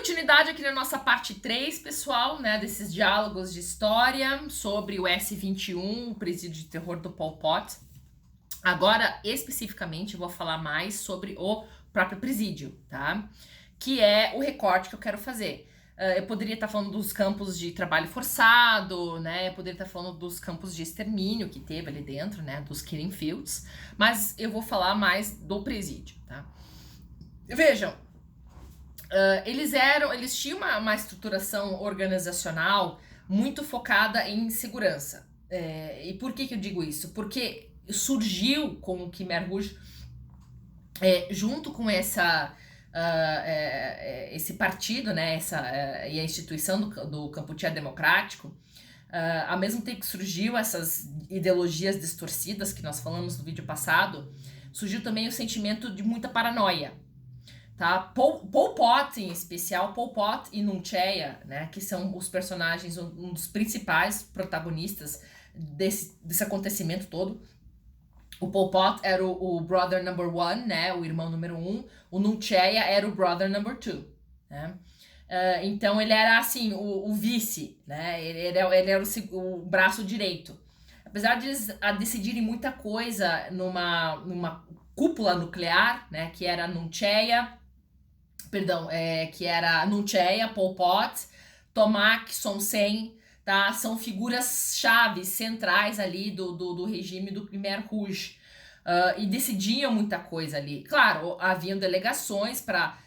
continuidade aqui na nossa parte 3, pessoal, né, desses diálogos de história sobre o S-21, o presídio de terror do Pol Pot. Agora, especificamente, eu vou falar mais sobre o próprio presídio, tá? Que é o recorte que eu quero fazer. Eu poderia estar falando dos campos de trabalho forçado, né? Eu poderia estar falando dos campos de extermínio que teve ali dentro, né? Dos killing fields. Mas eu vou falar mais do presídio, tá? Vejam, eles tinham uma estruturação organizacional muito focada em segurança. E por que eu digo isso? Porque surgiu com o Khmer Rouge, junto com esse partido, né, e a instituição do Kampuchea Democrático, ao mesmo tempo que surgiu essas ideologias distorcidas que nós falamos no vídeo passado, surgiu também o sentimento de muita paranoia. Tá? Pol Pot, em especial, Pol Pot e Nung Chea, né, que são os personagens, um dos principais protagonistas desse acontecimento todo. O Pol Pot era o brother number one, né, o irmão número 1. O Nung Chea era o brother number 2, né? Então ele era assim, o vice, né? Ele era o braço direito. Apesar de eles decidirem muita coisa numa cúpula nuclear, né, que era Nung Chea, que era Nung Chea, Pol Pot, Tomak, Son Sen, tá? São figuras chaves, centrais ali do regime do Khmer Rouge. E decidiam muita coisa ali. Claro, haviam delegações para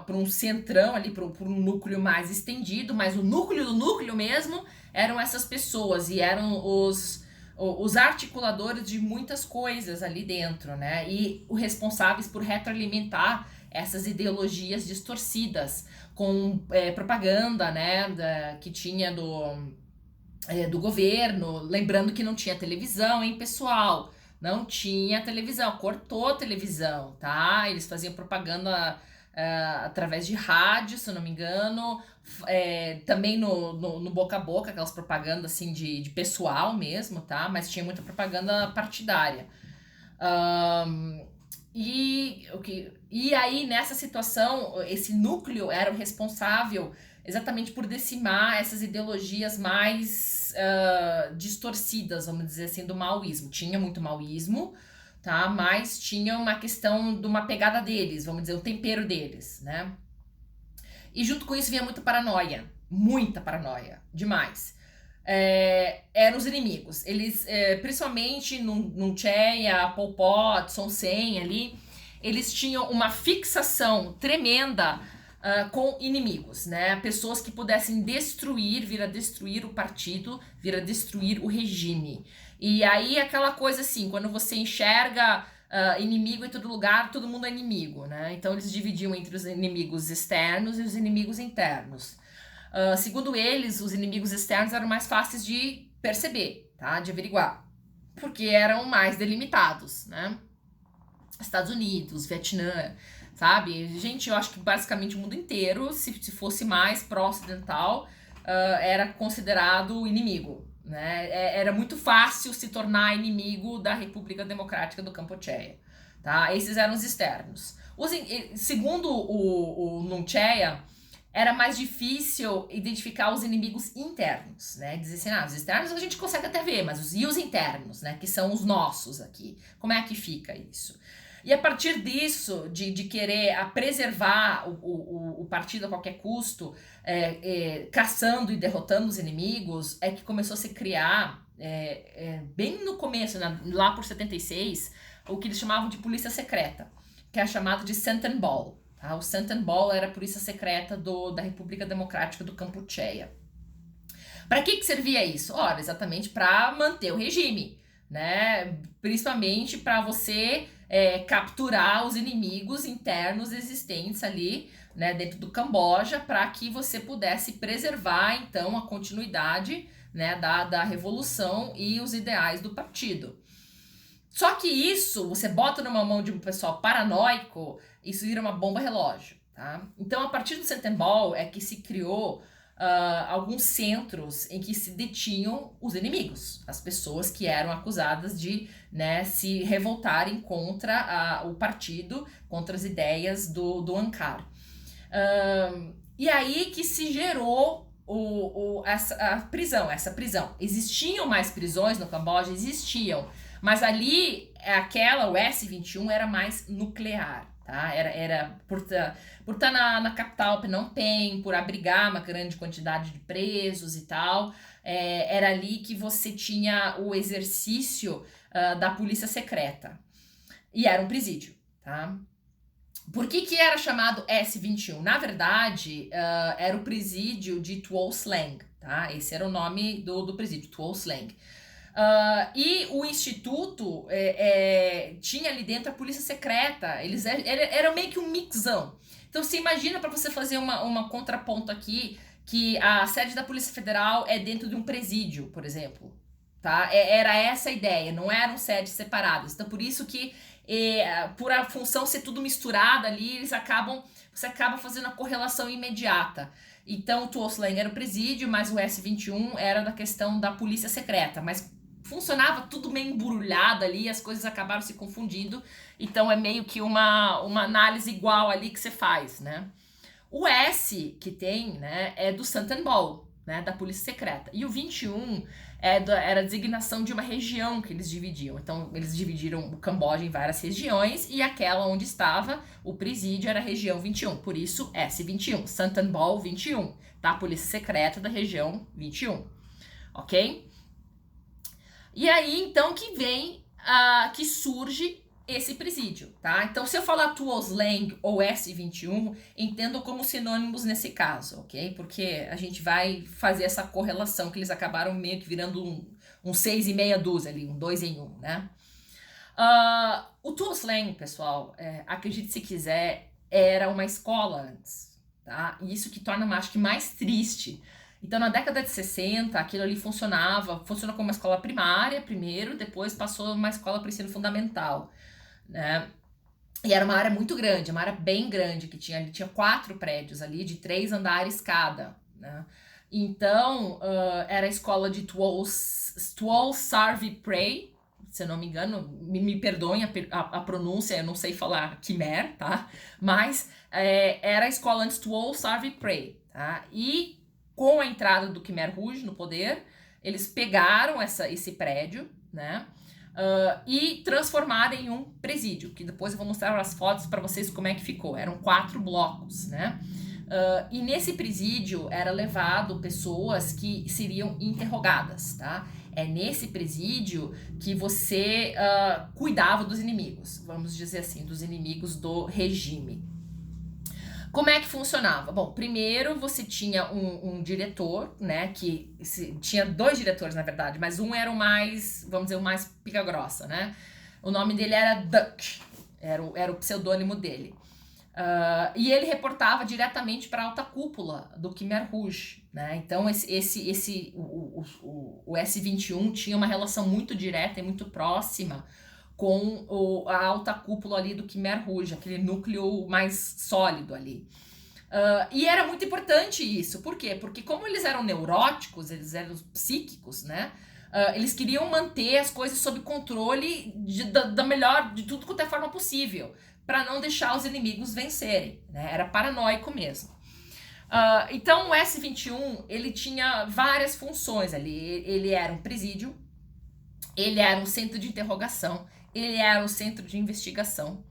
um centrão ali, para um núcleo mais estendido, mas o núcleo do núcleo mesmo eram essas pessoas e eram os articuladores de muitas coisas ali dentro, né? E os responsáveis por retroalimentar essas ideologias distorcidas com propaganda, né, que tinha do governo. Lembrando que não tinha televisão, hein, pessoal? Não tinha televisão, cortou a televisão, tá? Eles faziam propaganda através de rádio, se eu não me engano, também no boca a boca, aquelas propagandas assim de pessoal mesmo, tá? Mas tinha muita propaganda partidária. E aí, nessa situação, esse núcleo era o responsável exatamente por decimar essas ideologias mais distorcidas, vamos dizer assim, do maoísmo. Tinha muito maoísmo, tá? Mas tinha uma questão de uma pegada deles, vamos dizer, o tempero deles, né? E junto com isso vinha muita paranoia, demais. Eram os inimigos. Eles, principalmente Nung Chea, Pol Pot, Son Sen ali, eles tinham uma fixação tremenda com inimigos, né? Pessoas que pudessem vir a destruir o partido, vir a destruir o regime. E aí aquela coisa assim, quando você enxerga inimigo em todo lugar, todo mundo é inimigo, né? Então eles dividiam entre os inimigos externos e os inimigos internos. Segundo eles, os inimigos externos eram mais fáceis de perceber, tá? De averiguar, porque eram mais delimitados, né? Estados Unidos, Vietnã, sabe? Gente, eu acho que basicamente o mundo inteiro, se fosse mais pró-ocidental, era considerado inimigo, né? Era muito fácil se tornar inimigo da República Democrática do Kampuchea, tá? Esses eram os externos. Segundo o Nung Chea, era mais difícil identificar os inimigos internos, né? Dizer assim, os externos a gente consegue até ver, mas e os internos, né? Que são os nossos aqui. Como é que fica isso? E a partir disso, de querer preservar o partido a qualquer custo, caçando e derrotando os inimigos, é que começou a se criar, bem no começo, lá por 76, o que eles chamavam de polícia secreta, que é chamado de Santen Ball. Tá? O Santen Ball era a polícia secreta da República Democrática do Kampuchea. Para que servia isso? Ora, exatamente para manter o regime, né? Principalmente para você capturar os inimigos internos existentes ali, né, dentro do Camboja, para que você pudesse preservar então a continuidade, né, da revolução e os ideais do partido. Só que isso, você bota numa mão de um pessoal paranoico, isso vira uma bomba relógio, tá? Então, a partir do Santen Ball é que se criou alguns centros em que se detinham os inimigos, as pessoas que eram acusadas de, né, se revoltarem contra o partido, contra as ideias do Angkar. E aí que se gerou essa prisão. Existiam mais prisões no Camboja? Existiam. Mas ali, o S-21 era mais nuclear, tá? Era por estar na capital Phnom Penh, por abrigar uma grande quantidade de presos e tal. Era ali que você tinha o exercício da polícia secreta. E era um presídio, tá? Por que era chamado S-21? Na verdade, era o presídio de Tuol Sleng, tá? Esse era o nome do presídio, Tuol Sleng. E o instituto tinha ali dentro a polícia secreta. Eles eram meio que um mixão. Então você imagina, para você fazer uma contraponto aqui, que a sede da Polícia Federal é dentro de um presídio, por exemplo. Tá? Era essa a ideia, não eram sedes separadas. Então por isso que, por a função ser tudo misturado ali, você acaba fazendo a correlação imediata. Então o Tuol Sleng era o presídio, mas o S-21 era da questão da polícia secreta. Mas funcionava tudo meio embrulhado ali, as coisas acabaram se confundindo. Então é meio que uma análise igual ali que você faz, né? O S que tem, né, é do Santen Bol, né, da polícia secreta. E o 21 era a designação de uma região que eles dividiam. Então eles dividiram o Camboja em várias regiões e aquela onde estava o presídio era a região 21. Por isso S-21, Santen Bol 21, tá? A polícia secreta da região 21, ok? E aí, então, que surge esse presídio, tá? Então, se eu falar Tuol Sleng ou S-21, entendo como sinônimos nesse caso, ok? Porque a gente vai fazer essa correlação, que eles acabaram meio que virando um 6 e meia dúzia ali, um 2 em 1, né? O Tuol Sleng, pessoal, acredite se quiser, era uma escola antes, tá? E isso que torna, acho que, mais triste. Então, na década de 60, aquilo ali funcionou como uma escola primária primeiro, depois passou uma escola para ensino fundamental, né? E era uma área muito grande, uma área bem grande, que tinha 4 prédios ali, de 3 andares cada, né? Então, era a escola de Tuol Sarvi Pray, se eu não me engano, me perdoem a pronúncia, eu não sei falar Khmer, tá? Mas era a escola antes Tuol Sarvi Pray, tá? E com a entrada do Khmer Rouge no poder, eles pegaram esse prédio, né? E transformaram em um presídio, que depois eu vou mostrar as fotos para vocês como é que ficou. Eram 4 blocos, né? E nesse presídio era levado pessoas que seriam interrogadas, tá? É nesse presídio que você cuidava dos inimigos, vamos dizer assim, dos inimigos do regime. Como é que funcionava? Bom, primeiro você tinha um diretor, né, tinha 2 diretores, na verdade, mas um era o mais, vamos dizer, o mais pica-grossa, né? O nome dele era Duck, era o pseudônimo dele. E ele reportava diretamente para a alta cúpula do Khmer Rouge, né? Então o S-21 tinha uma relação muito direta e muito próxima com a alta cúpula ali do Khmer Rouge, aquele núcleo mais sólido ali. E era muito importante isso. Por quê? Porque como eles eram neuróticos, eles eram psíquicos, né? Eles queriam manter as coisas sob controle de tudo quanto é forma possível, para não deixar os inimigos vencerem, né? Era paranoico mesmo. Então o S-21, ele tinha várias funções ali. Ele era um presídio, ele era um centro de interrogação, ele era um centro de investigação,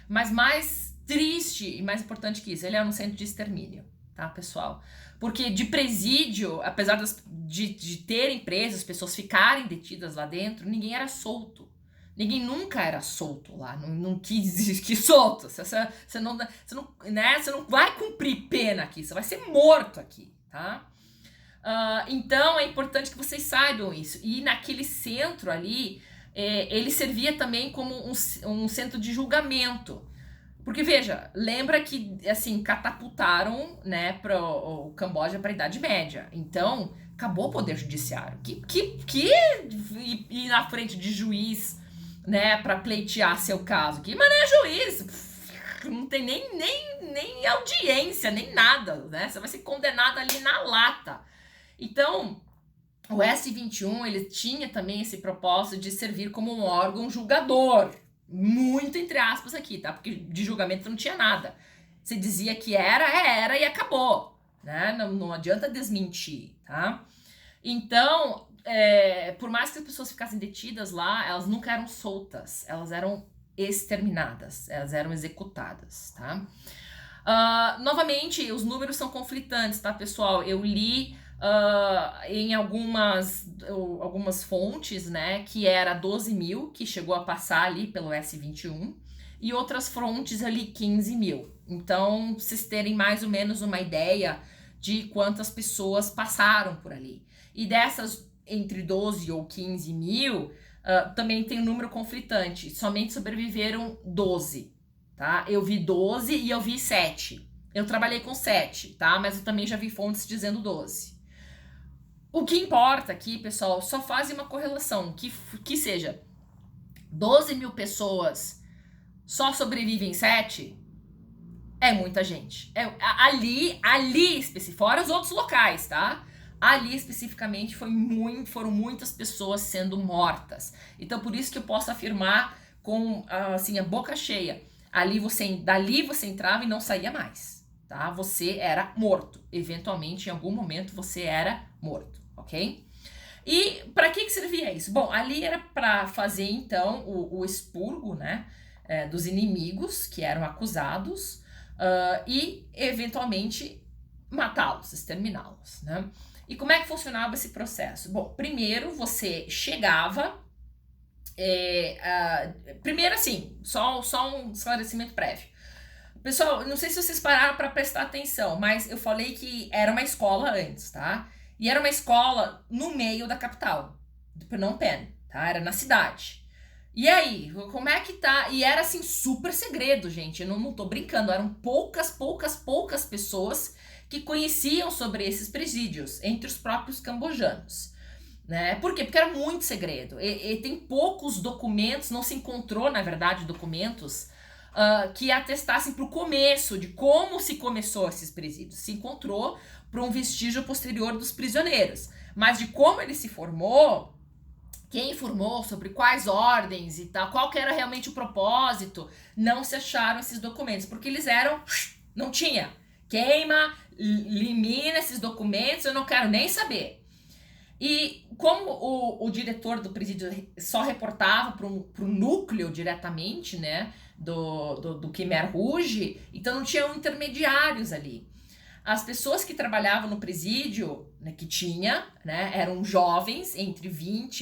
mas mais triste e mais importante que isso, ele era um centro de extermínio, tá, pessoal? Porque de presídio, apesar de terem presos, as pessoas ficarem detidas lá dentro, ninguém era solto. Ninguém nunca era solto lá, não quis solto. Você não vai cumprir pena aqui, você vai ser morto aqui, tá? Então é importante que vocês saibam isso. E naquele centro ali, ele servia também como um centro de julgamento. Porque, veja, lembra que, assim, catapultaram, né, para o Camboja para a Idade Média. Então, acabou o poder judiciário. Que ir na frente de juiz, né, para pleitear seu caso? Que mas não é juiz, não tem nem audiência, nem nada, né? Você vai ser condenado ali na lata. Então, o S-21, ele tinha também esse propósito de servir como um órgão julgador. Muito entre aspas aqui, tá? Porque de julgamento não tinha nada. Se dizia que era e acabou, né? Não adianta desmentir, tá? Então, por mais que as pessoas ficassem detidas lá, elas nunca eram soltas, elas eram exterminadas, elas eram executadas, tá? Novamente, os números são conflitantes, tá, pessoal? Eu li em algumas fontes, né, que era 12 mil, que chegou a passar ali pelo S21, e outras fontes ali 15 mil. Então, vocês terem mais ou menos uma ideia de quantas pessoas passaram por ali. E dessas, entre 12 ou 15 mil, também tem um número conflitante. Somente sobreviveram 12, tá? Eu vi 12 e eu vi 7. Eu trabalhei com 7, tá? Mas eu também já vi fontes dizendo 12. O que importa aqui, pessoal, só faz uma correlação, que seja 12 mil pessoas só sobrevivem 7, é muita gente. Ali fora os outros locais, tá? Ali especificamente foram muitas pessoas sendo mortas. Então por isso que eu posso afirmar com assim, a boca cheia, dali você entrava e não saía mais, tá? Você era morto. Eventualmente, em algum momento, você era morto, ok? E para que servia isso? Bom, ali era para fazer então o expurgo, né, dos inimigos que eram acusados e eventualmente matá-los, exterminá-los, né? E como é que funcionava esse processo? Bom, primeiro você chegava, primeiro assim, só um esclarecimento prévio. Pessoal, não sei se vocês pararam para prestar atenção, mas eu falei que era uma escola antes, tá? E era uma escola no meio da capital, de Phnom Penh, tá? Era na cidade. E aí, como é que tá? E era assim, super segredo, gente. Eu não tô brincando. Eram poucas pessoas que conheciam sobre esses presídios, entre os próprios cambojanos. Né? Por quê? Porque era muito segredo. E tem poucos documentos, não se encontrou, na verdade, documentos que atestassem para o começo, de como se começou esses presídios. Se encontrou para um vestígio posterior dos prisioneiros. Mas de como ele se formou, quem informou sobre quais ordens e tal, qual que era realmente o propósito, não se acharam esses documentos, porque eles eram, não tinha, queima, elimina esses documentos, eu não quero nem saber. E como o diretor do presídio só reportava para o núcleo diretamente, né, do Khmer Rouge, então não tinham intermediários ali. As pessoas que trabalhavam no presídio, né, que tinha, né, eram jovens,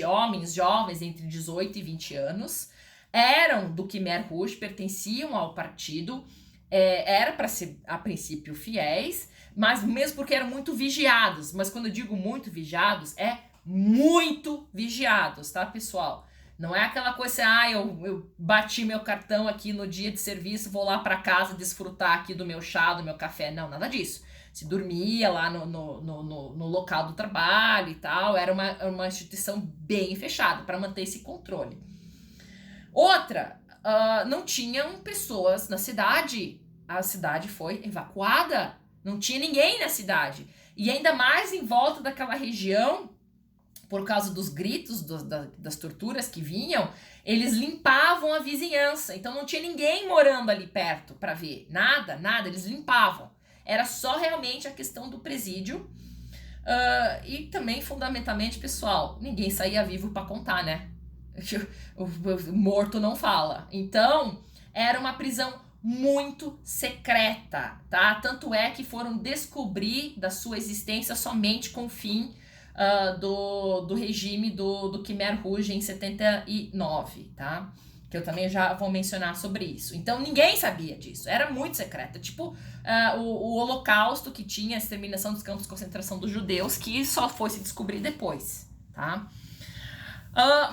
homens jovens entre 18 e 20 anos, eram do Khmer Rouge, pertenciam ao partido, era para ser, a princípio, fiéis, mas mesmo porque eram muito vigiados. Mas quando eu digo muito vigiados, é muito vigiados, tá, pessoal? Não é aquela coisa assim, eu bati meu cartão aqui no dia de serviço, vou lá para casa desfrutar aqui do meu chá, do meu café. Não, nada disso. Se dormia lá no local do trabalho e tal. Era uma instituição bem fechada para manter esse controle. Outra, não tinham pessoas na cidade. A cidade foi evacuada. Não tinha ninguém na cidade. E ainda mais em volta daquela região, por causa dos gritos, das torturas que vinham, eles limpavam a vizinhança. Então não tinha ninguém morando ali perto para ver. Nada, eles limpavam. Era só realmente a questão do presídio. E também, fundamentalmente, pessoal, ninguém saía vivo para contar, né? O morto não fala. Então, era uma prisão muito secreta, tá? Tanto é que foram descobrir da sua existência somente com o fim do regime do Khmer Rouge em 79, tá? Que eu também já vou mencionar sobre isso. Então, ninguém sabia disso. Era muito secreta. Tipo, o Holocausto que tinha a exterminação dos campos de concentração dos judeus, que só foi se descobrir depois, tá?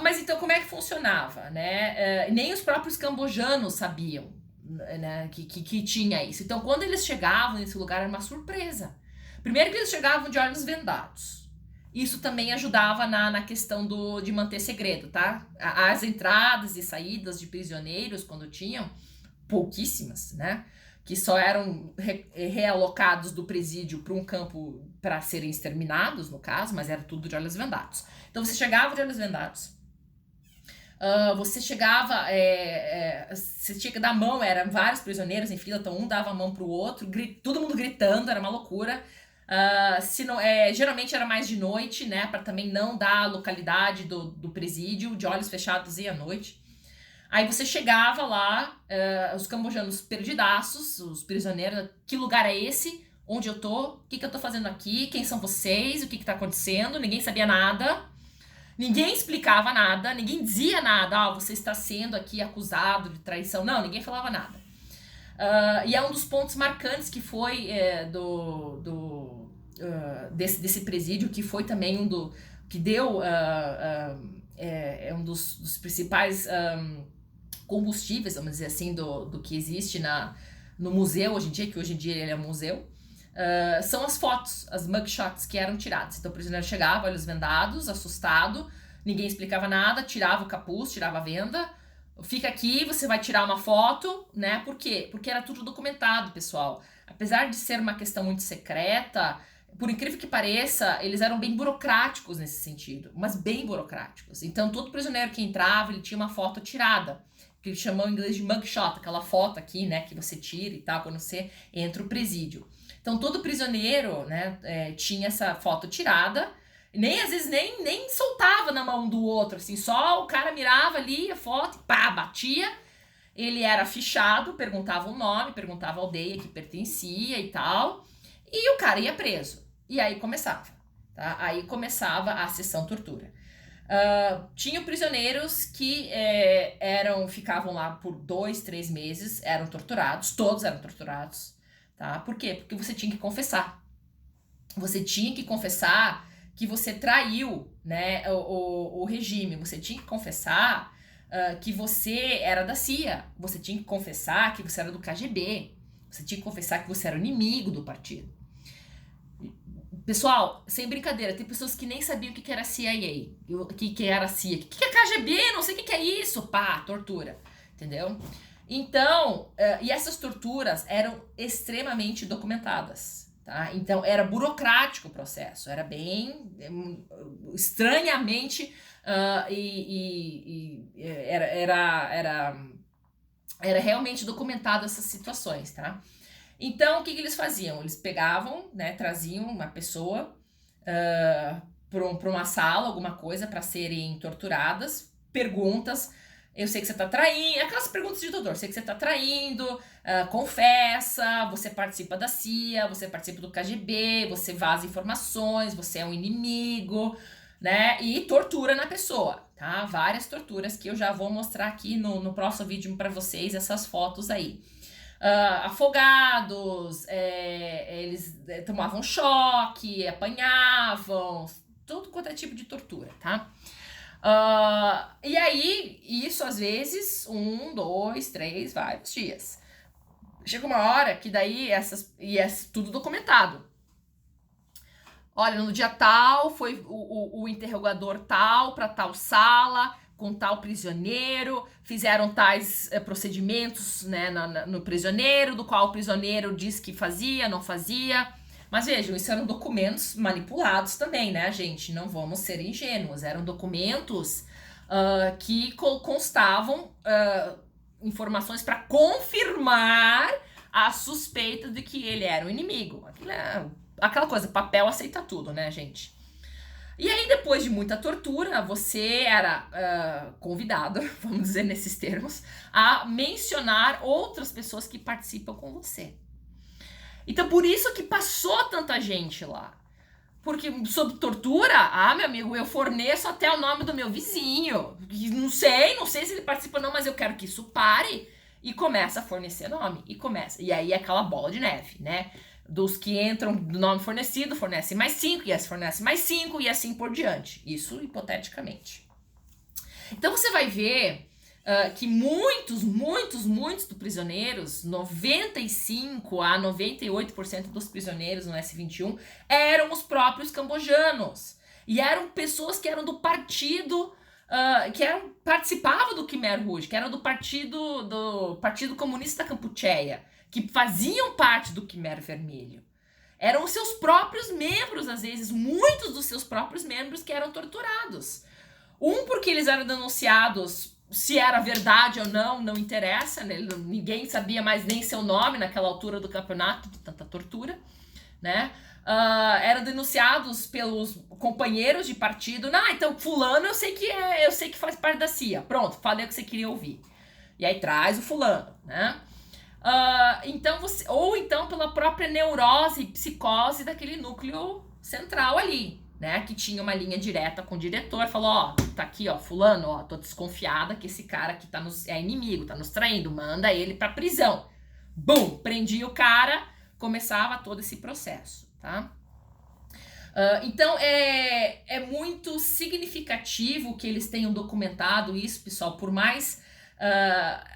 Mas então, como é que funcionava, né? Nem os próprios cambojanos sabiam, né, que tinha isso. Então, quando eles chegavam nesse lugar, era uma surpresa. Primeiro que eles chegavam de olhos vendados. Isso também ajudava na questão de manter segredo, tá? As entradas e saídas de prisioneiros, quando tinham, pouquíssimas, né? Que só eram realocados do presídio para um campo para serem exterminados, no caso, mas era tudo de olhos vendados. Então, você chegava de olhos vendados. Você chegava, você tinha que dar a mão, eram vários prisioneiros em fila, então um dava a mão pro outro, todo mundo gritando, era uma loucura. Se não, geralmente era mais de noite, né, para também não dar a localidade do presídio, de olhos fechados e à noite. Aí você chegava lá, os cambojanos perdidaços, os prisioneiros, que lugar é esse? Onde eu tô? O que eu tô fazendo aqui? Quem são vocês? O que tá acontecendo? Ninguém sabia nada. Ninguém explicava nada, ninguém dizia nada. Você está sendo aqui acusado de traição. Não, ninguém falava nada. E é um dos pontos marcantes que foi desse presídio, que foi também que deu um dos principais combustíveis, vamos dizer assim, do que existe no museu hoje em dia, que hoje em dia ele é um museu. São as fotos, as mugshots que eram tiradas. Então o prisioneiro chegava, olhos vendados, assustado, ninguém explicava nada, tirava o capuz, tirava a venda, fica aqui, você vai tirar uma foto, né? Por quê? Porque era tudo documentado, pessoal. Apesar de ser uma questão muito secreta, por incrível que pareça, eles eram bem burocráticos nesse sentido, mas bem burocráticos. Então todo prisioneiro que entrava, ele tinha uma foto tirada, que eles chamam em inglês de mugshot, aquela foto aqui, né, que você tira e tal, quando você entra no presídio. Então todo prisioneiro, né, tinha essa foto tirada, às vezes nem soltava na mão do outro, assim, só o cara mirava ali a foto e pá, batia. Ele era fichado, perguntava o nome, perguntava a aldeia que pertencia e tal, e o cara ia preso. E aí começava, tá? Aí começava a sessão tortura. Tinha prisioneiros que ficavam lá por 2, 3 meses, eram torturados, todos eram torturados. Tá? Por quê? Porque você tinha que confessar. Você tinha que confessar que você traiu, né, o regime. Você tinha que confessar que você era da CIA. Você tinha que confessar que você era do KGB. Você tinha que confessar que você era o inimigo do partido. Pessoal, sem brincadeira, tem pessoas que nem sabiam o que era CIA, o que era CIA, o que é KGB, não sei o que é isso. Pá, tortura. Entendeu? Então, e essas torturas eram extremamente documentadas, tá? Então, era burocrático o processo, era bem estranhamente era realmente documentado essas situações, tá? Então, o que eles faziam? Eles pegavam, né, traziam uma pessoa para uma sala, alguma coisa, para serem torturadas, perguntas. Eu sei que você tá traindo, aquelas perguntas de doutor, sei que você tá traindo, confessa, você participa da CIA, você participa do KGB, você vaza informações, você é um inimigo, né? E tortura na pessoa, tá? Várias torturas que eu já vou mostrar aqui no próximo vídeo para vocês, essas fotos aí. Afogados, eles tomavam choque, apanhavam, tudo quanto é tipo de tortura, tá? E aí, isso às vezes, 1, 2, 3, vários dias. Chega uma hora que daí tudo documentado. Olha, no dia tal, foi o interrogador tal para tal sala, com tal prisioneiro, fizeram tais procedimentos, né, no prisioneiro, do qual o prisioneiro diz que fazia, não fazia. Mas vejam, isso eram documentos manipulados também, né, gente? Não vamos ser ingênuos. Eram documentos que constavam informações para confirmar a suspeita de que ele era um inimigo. Aquela coisa, papel aceita tudo, né, gente? E aí, depois de muita tortura, você era convidado, vamos dizer nesses termos, a mencionar outras pessoas que participam com você. Então, por isso que passou tanta gente lá. Porque sob tortura, meu amigo, eu forneço até o nome do meu vizinho. Não sei se ele participa ou não, mas eu quero que isso pare. E começa a fornecer nome. E aí é aquela bola de neve, né? Dos que entram do nome fornecido, fornece mais 5, e fornece mais 5, e assim por diante. Isso hipoteticamente. Então você vai ver que muitos dos prisioneiros, 95 a 98% dos prisioneiros no S21 eram os próprios cambojanos. E eram pessoas que eram do partido, participavam do Khmer Rouge, que eram do Partido Comunista da Campucheia, que faziam parte do Khmer Vermelho. Eram os seus próprios membros, às vezes, muitos dos seus próprios membros que eram torturados. Porque eles eram denunciados se era verdade ou não, não interessa, né? Ninguém sabia mais nem seu nome naquela altura do campeonato, de tanta tortura, né? Eram denunciados pelos companheiros de partido. Então fulano eu sei que faz parte da CIA. Pronto, falei o que você queria ouvir. E aí traz o fulano, né? Ou então pela própria neurose e psicose daquele núcleo central ali, né? Que tinha uma linha direta com o diretor, falou, tá aqui, fulano, tô desconfiada que esse cara aqui é inimigo, tá nos traindo, manda ele pra prisão. Bum, prendia o cara, começava todo esse processo, tá? Então é muito significativo que eles tenham documentado isso, pessoal, por mais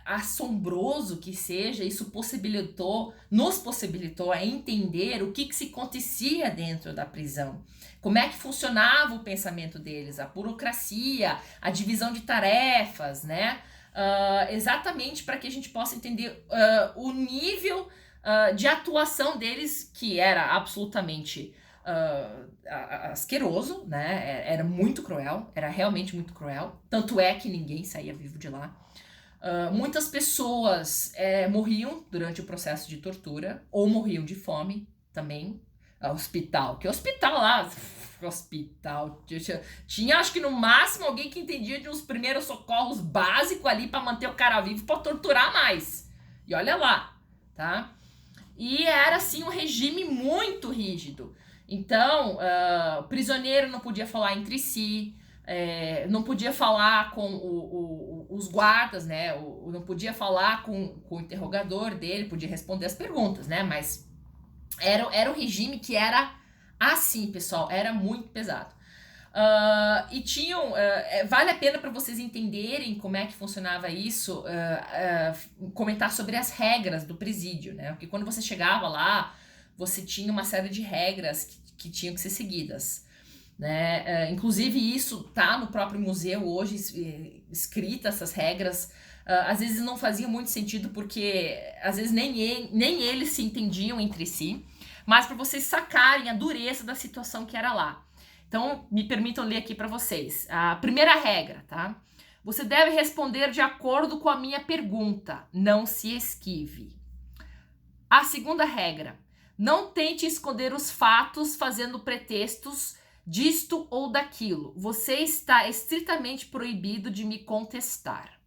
assombroso que seja, isso nos possibilitou a entender o que se acontecia dentro da prisão, como é que funcionava o pensamento deles, a burocracia, a divisão de tarefas, né? Exatamente para que a gente possa entender o nível de atuação deles, que era absolutamente asqueroso, né? Era muito cruel, era realmente muito cruel, tanto é que ninguém saía vivo de lá. Muitas pessoas morriam durante o processo de tortura, ou morriam de fome também. Hospital lá, hospital, tinha acho que no máximo alguém que entendia de uns primeiros socorros básicos ali para manter o cara vivo, para torturar mais. E olha lá, tá? E era assim um regime muito rígido. Então, o prisioneiro não podia falar entre si, não podia falar com os guardas, né? Não podia falar com o interrogador dele, podia responder as perguntas, né? Mas era um regime que era assim, pessoal, era muito pesado. E tinham, vale a pena para vocês entenderem como é que funcionava isso, comentar sobre as regras do presídio, né? Porque quando você chegava lá, você tinha uma série de regras que tinham que ser seguidas, né? Inclusive isso tá no próprio museu hoje, escrita essas regras. Às vezes não fazia muito sentido porque às vezes nem eles se entendiam entre si, mas para vocês sacarem a dureza da situação que era lá. Então, me permitam ler aqui para vocês. A primeira regra, tá? Você deve responder de acordo com a minha pergunta, não se esquive. A segunda regra, não tente esconder os fatos fazendo pretextos disto ou daquilo. Você está estritamente proibido de me contestar.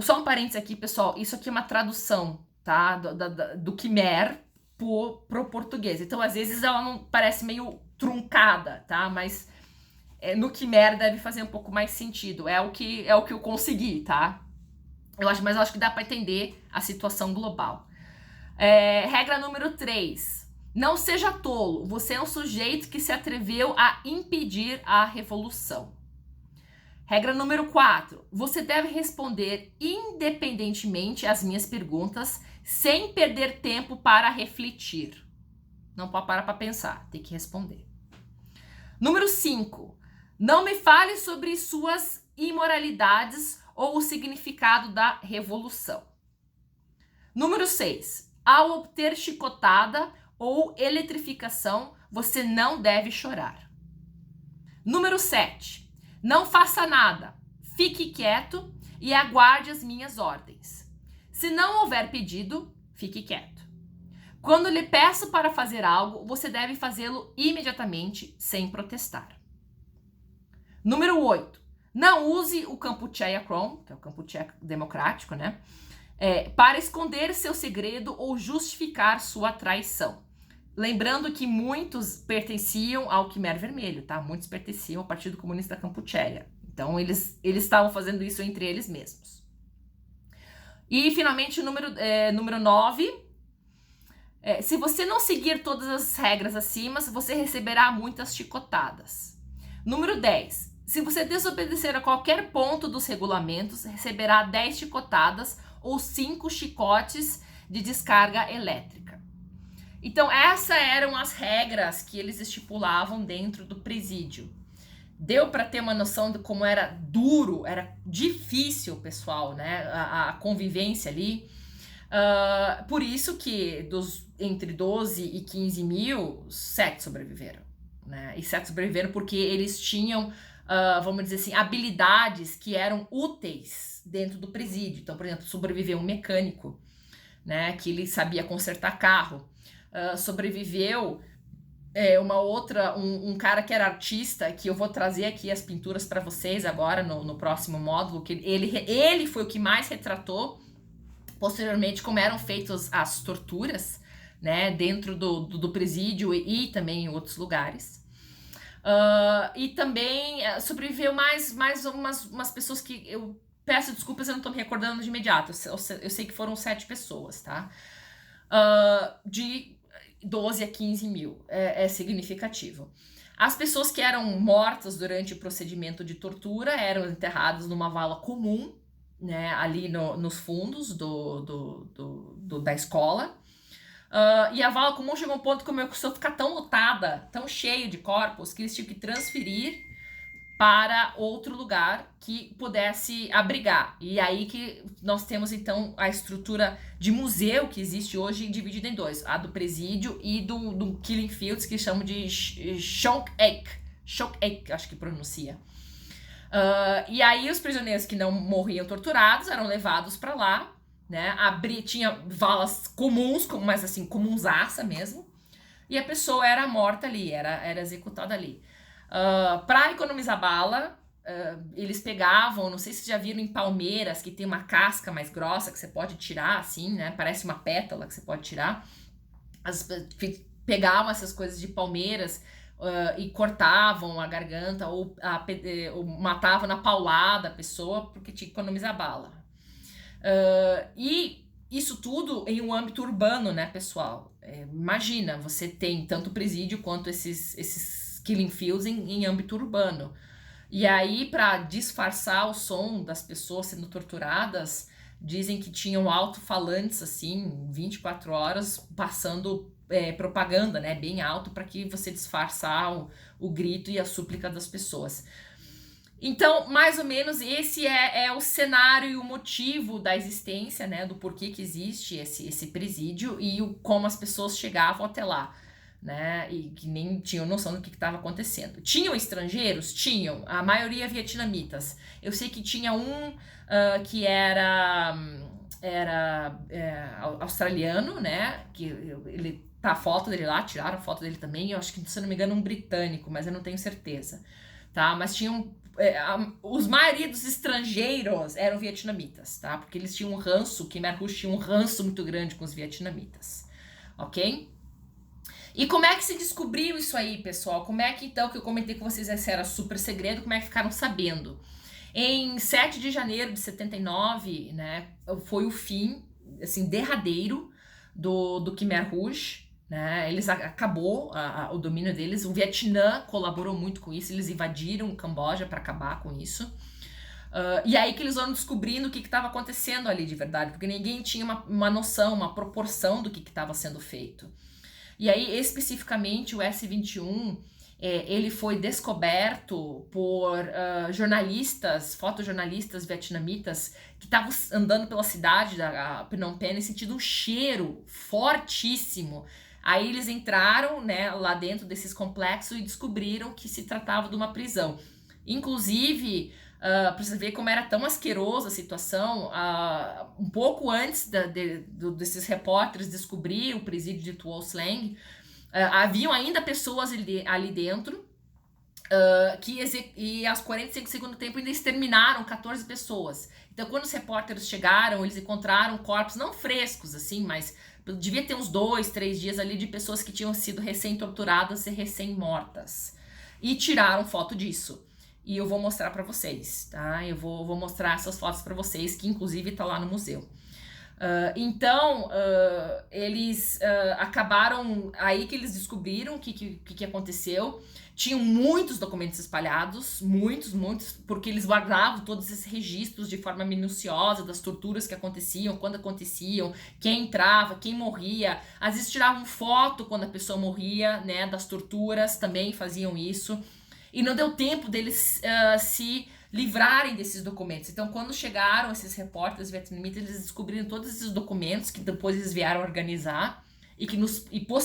Só um parênteses aqui, pessoal. Isso aqui é uma tradução, tá? Do Khmer pro português. Então, às vezes, ela não parece meio truncada, tá? Mas no Khmer deve fazer um pouco mais sentido. É o que eu consegui, tá? Mas eu acho que dá para entender a situação global. Regra número 3. Não seja tolo. Você é um sujeito que se atreveu a impedir a revolução. Regra número 4. Você deve responder independentemente às minhas perguntas, sem perder tempo para refletir. Não pode parar para pensar, tem que responder. Número 5. Não me fale sobre suas imoralidades ou o significado da revolução. Número 6. Ao obter chicotada ou eletrificação, você não deve chorar. Número 7. Não faça nada, fique quieto e aguarde as minhas ordens. Se não houver pedido, fique quieto. Quando lhe peço para fazer algo, você deve fazê-lo imediatamente, sem protestar. Número 8. Não use o Kampuchea Krom, que é o Kampuchea democrático, né? Para esconder seu segredo ou justificar sua traição. Lembrando que muitos pertenciam ao Khmer Vermelho, tá? Muitos pertenciam ao Partido Comunista da Kampuchea. Então, eles estavam fazendo isso entre eles mesmos. E, finalmente, o número 9. Se você não seguir todas as regras acima, você receberá muitas chicotadas. Número 10. Se você desobedecer a qualquer ponto dos regulamentos, receberá 10 chicotadas ou 5 chicotes de descarga elétrica. Então, essas eram as regras que eles estipulavam dentro do presídio. Deu para ter uma noção de como era duro, era difícil, pessoal, né? A convivência ali. Por isso que entre 12 e 15 mil, 7 sobreviveram. Né? E 7 sobreviveram porque eles tinham vamos dizer assim, habilidades que eram úteis dentro do presídio. Então, por exemplo, sobreviveu um mecânico, né, que ele sabia consertar carro. Sobreviveu um cara que era artista, que eu vou trazer aqui as pinturas para vocês agora no próximo módulo, que ele foi o que mais retratou posteriormente como eram feitas as torturas, né, dentro do presídio e também em outros lugares. E também sobreviveu mais umas pessoas que eu peço desculpas, eu não tô me recordando de imediato. Eu sei que foram 7 pessoas, tá? De 12 a 15 mil. É significativo. As pessoas que eram mortas durante o procedimento de tortura eram enterradas numa vala comum, né, ali nos fundos da escola. E a vala comum chegou a um ponto que começou a ficar tão lotada, tão cheio de corpos, que eles tinham que transferir para outro lugar que pudesse abrigar. E aí que nós temos, então, a estrutura de museu que existe hoje dividida em 2. A do presídio e do Killing Fields, que chamam de Shok-Ek, acho que pronuncia. E aí os prisioneiros que não morriam torturados eram levados para lá, né? Tinha valas comuns, mas assim, comunzaça mesmo. E a pessoa era morta ali, era executada ali. Para economizar bala, eles pegavam, não sei se vocês já viram em palmeiras, que tem uma casca mais grossa que você pode tirar, assim, né? Parece uma pétala que você pode tirar. Pegavam essas coisas de palmeiras e cortavam a garganta ou matavam na paulada a pessoa porque tinha que economizar bala. E isso tudo em um âmbito urbano, né, pessoal? Imagina, você tem tanto presídio quanto esses killing fields em âmbito urbano. E aí, para disfarçar o som das pessoas sendo torturadas, dizem que tinham alto-falantes, assim, 24 horas, passando propaganda, né, bem alto, para que você disfarçar o grito e a súplica das pessoas. Então, mais ou menos, esse é o cenário e o motivo da existência, né, do porquê que existe esse presídio e como as pessoas chegavam até lá, né, e que nem tinham noção do que estava acontecendo. Tinham estrangeiros? Tinham, a maioria vietnamitas. Eu sei que tinha um que era australiano, né, que ele tá a foto dele lá, tiraram a foto dele também, eu acho que, se não me engano, um britânico, mas eu não tenho certeza, tá, mas tinham os maioria dos estrangeiros eram vietnamitas, tá? Porque eles tinham um ranço, Khmer Rouge tinha um ranço muito grande com os vietnamitas, ok? E como é que se descobriu isso aí, pessoal? Como é que, então, que eu comentei com vocês, esse era super segredo, como é que ficaram sabendo? Em 7 de janeiro de 79, né, foi o fim, assim, derradeiro do Khmer Rouge, né? Acabou o domínio deles. O Vietnã colaborou muito com isso. Eles invadiram o Camboja para acabar com isso. E aí que eles foram descobrindo o que estava acontecendo ali de verdade, porque ninguém tinha uma noção, uma proporção do que estava sendo feito. E aí, especificamente, o S-21, ele foi descoberto por jornalistas, fotojornalistas vietnamitas que estavam andando pela cidade da Phnom Penh e sentindo um cheiro fortíssimo. Aí eles entraram, né, lá dentro desses complexos e descobriram que se tratava de uma prisão. Inclusive, para você ver como era tão asquerosa a situação, um pouco antes desses repórteres descobrir o presídio de Tuol Sleng, haviam ainda pessoas ali dentro e aos 45 segundos do tempo ainda exterminaram 14 pessoas. Então, quando os repórteres chegaram, eles encontraram corpos não frescos, assim, mas devia ter uns 2, 3 dias ali de pessoas que tinham sido recém-torturadas e recém-mortas. E tiraram foto disso. E eu vou mostrar para vocês, tá? Eu vou mostrar essas fotos para vocês, que inclusive tá lá no museu. Então, eles acabaram... Aí que eles descobriram o que aconteceu. Tinham muitos documentos espalhados, muitos, porque eles guardavam todos esses registros de forma minuciosa das torturas que aconteciam, quando aconteciam, quem entrava, quem morria. Às vezes tiravam foto quando a pessoa morria, né, das torturas, também faziam isso. E não deu tempo deles se livrarem desses documentos. Então, quando chegaram esses repórteres vietnamitas, eles descobriram todos esses documentos que depois eles vieram organizar e possibilitaram